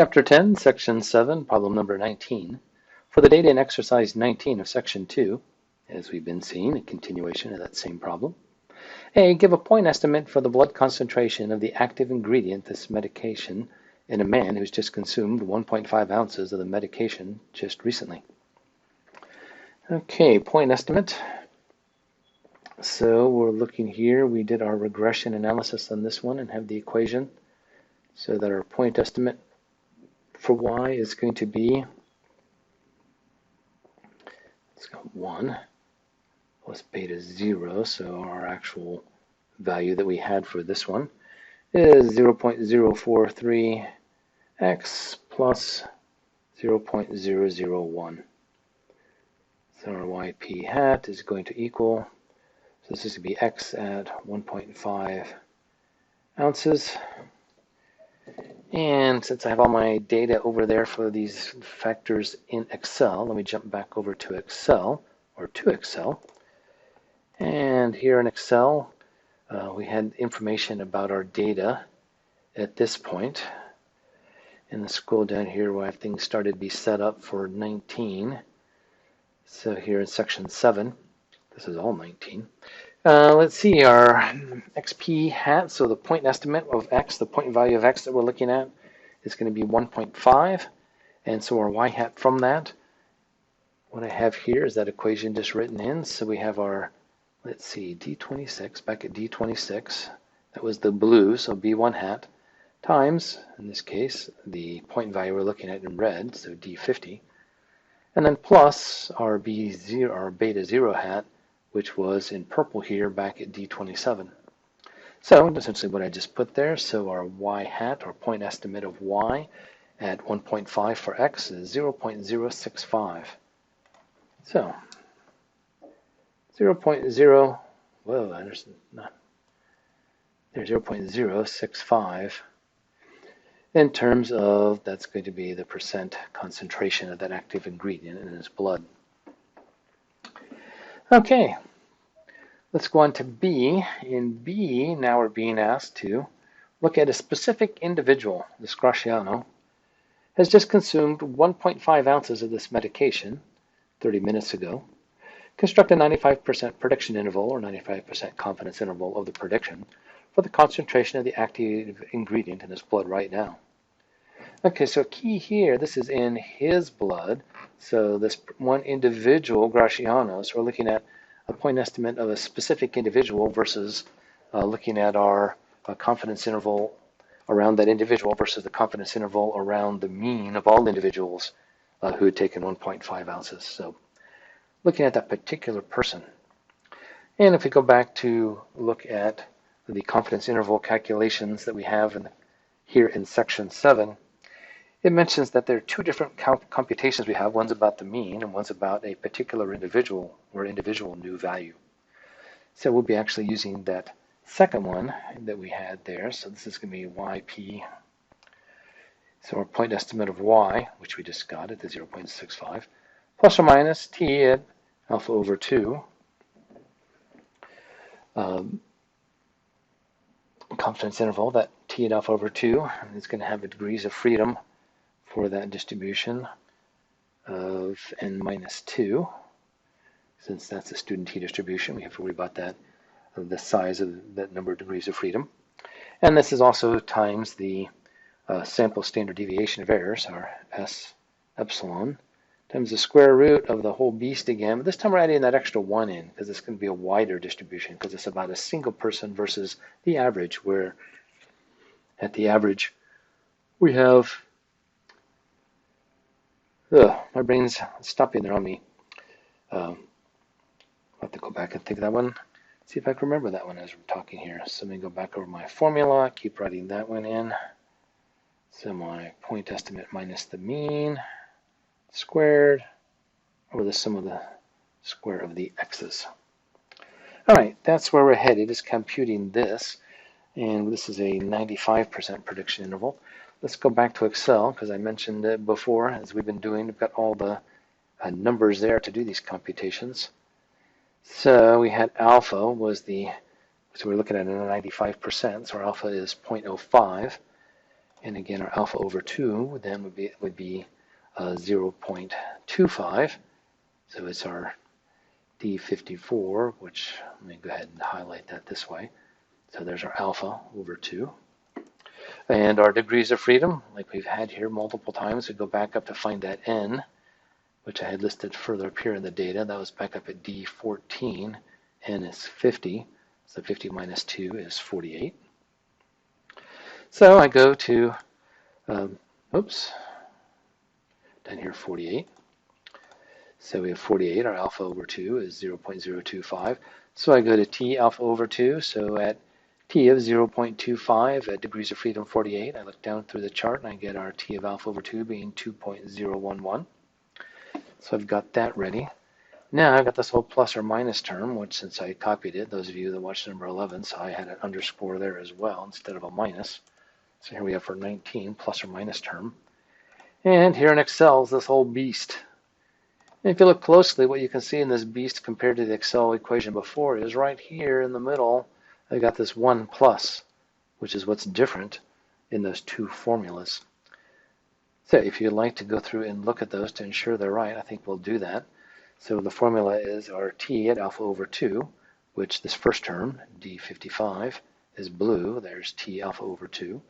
Chapter 10, Section 7, Problem number 19. For the data in exercise 19 of Section 2, as we've been seeing, a continuation of that same problem. A, give a point estimate for the blood concentration of the active ingredient, this medication, in a man who's just consumed 1.5 ounces of the medication just recently. Okay, point estimate. So we're looking here, we did our regression analysis on this one and have the equation so that our point estimate for y is going to be, let's go 1 plus beta 0, so our actual value that we had for this one is 0.043x plus 0.001. So our yp hat is going to equal, so this is going to be x at 1.5 ounces. And since I have all my data over there for these factors in Excel, let me jump back over to Excel, or to Excel. And here in Excel, we had information about our data at this point. And let's scroll down here where things started to be set up for 19. So here in section 7, this is all 19. Let's see, our XP hat, so the point estimate of x, the point value of x that we're looking at is going to be 1.5. And so our y hat from that, what I have here is that equation just written in. So we have our, let's see, D26, back at D26, that was the blue, so B1 hat, times, in this case, the point value we're looking at in red, so D50, and then plus our B0, our beta 0 hat, which was in purple here back at D27. So essentially what I just put there, so our y hat, or point estimate of y at 1.5 for x is 0.065. So 0.0, whoa, I understand, no, there's 0.065 in terms of, that's going to be the percent concentration of that active ingredient in his blood. Okay, let's go on to B. In B, now we're being asked to look at a specific individual. This Graciano has just consumed 1.5 ounces of this medication 30 minutes ago. Construct a 95% prediction interval, or 95% confidence interval of the prediction for the concentration of the active ingredient in his blood right now. Okay, so key here, this is in his blood. So this one individual, Graciano, so we're looking at a point estimate of a specific individual versus looking at our confidence interval around that individual versus the confidence interval around the mean of all individuals who had taken 1.5 ounces. So looking at that particular person. And if we go back to look at the confidence interval calculations that we have here in section 7, it mentions that there are two different computations we have. One's about the mean and one's about a particular individual or individual new value. So we'll be actually using that second one that we had there. So this is going to be yp. So our point estimate of y, which we just got at the 0.65, plus or minus t at alpha over 2. Confidence interval, that t at alpha over 2 is going to have a degrees of freedom for that distribution of n minus 2. Since that's a student t distribution, we have to worry about that, the size of that number of degrees of freedom. And this is also times the sample standard deviation of errors, our S epsilon, times the square root of the whole beast again. But this time we're adding that extra 1 in because it's going to be a wider distribution because it's about a single person versus the average, where at the average we have, my brain's stopping there on me. I'll have to go back and think of that one. See if I can remember that one as we're talking here. So let me go back over my formula, keep writing that one in. So my point estimate minus the mean squared over the sum of the square of the x's. All right, that's where we're headed, is computing this. And this is a 95% prediction interval. Let's go back to Excel, because I mentioned it before, as we've been doing, we've got all the numbers there to do these computations. So we had alpha was the, so we're looking at a 95%, so our alpha is 0.05. And again, our alpha over 2 then would be 0.25. So it's our D54, which let me go ahead and highlight that this way. So there's our alpha over 2. And our degrees of freedom, like we've had here multiple times, we go back up to find that N, which I had listed further up here in the data. That was back up at D14. N is 50. So 50 minus 2 is 48. So I go to, down here 48. So we have 48. Our alpha over 2 is 0.025. So I go to T alpha over 2. So at T of 0.25 at degrees of freedom 48, I look down through the chart and I get our T of alpha over 2 being 2.011. So I've got that ready. Now I've got this whole plus or minus term, which since I copied it, those of you that watched number 11, so I had an underscore there as well instead of a minus. So here we have for 19, plus or minus term. And here in Excel is this whole beast. And if you look closely, what you can see in this beast compared to the Excel equation before is right here in the middle, I got this 1 plus, which is what's different in those two formulas. So if you'd like to go through and look at those to ensure they're right, I think we'll do that. So the formula is our T at alpha over 2, which this first term, D55, is blue. There's T alpha over 2.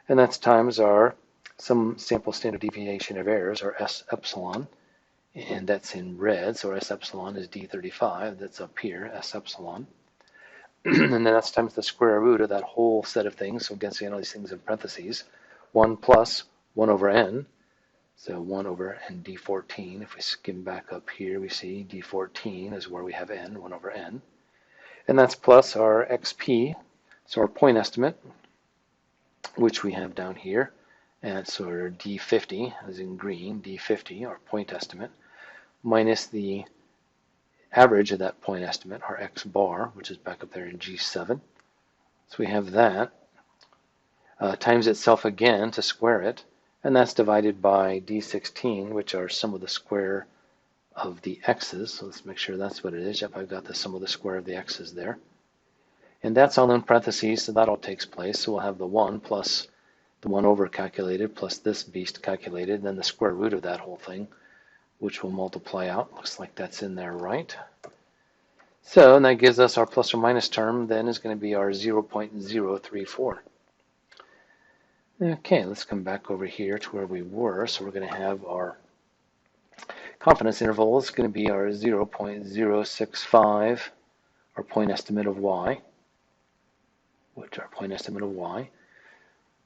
And that's times our some sample standard deviation of errors, or S epsilon, and that's in red. So our S epsilon is D35. That's up here, S epsilon. And then that's times the square root of that whole set of things. So again, seeing all these things in parentheses. 1 plus 1 over n. So 1 over n d14. If we skim back up here, we see d14 is where we have n, 1 over n. And that's plus our xp, so our point estimate, which we have down here. And so our d50, as in green, d50, our point estimate, minus the average of that point estimate, our x bar, which is back up there in G7. So we have that, times itself again to square it, and that's divided by D16, which are sum of the square of the x's. So let's make sure that's what it is. Yep, I've got the sum of the square of the x's there. And that's all in parentheses, so that all takes place. So we'll have the 1 plus the 1 over calculated plus this beast calculated, and then the square root of that whole thing, which will multiply out. Looks like that's in there right. So, and that gives us our plus or minus term, then is going to be our 0.034. Okay, let's come back over here to where we were. So we're going to have our confidence interval is going to be our 0.065, our point estimate of y, which our point estimate of y.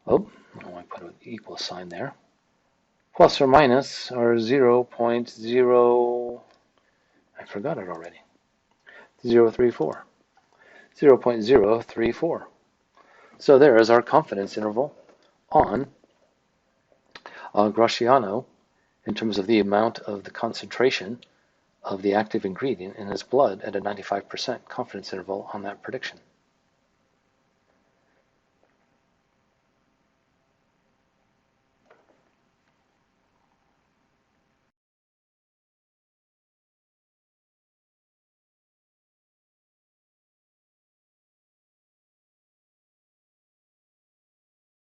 Oh, I put an equal sign there. Plus or minus our 0.0, I forgot it already, 0.034. 0.034. So there is our confidence interval on Graciano in terms of the amount of the concentration of the active ingredient in his blood at a 95% confidence interval on that prediction.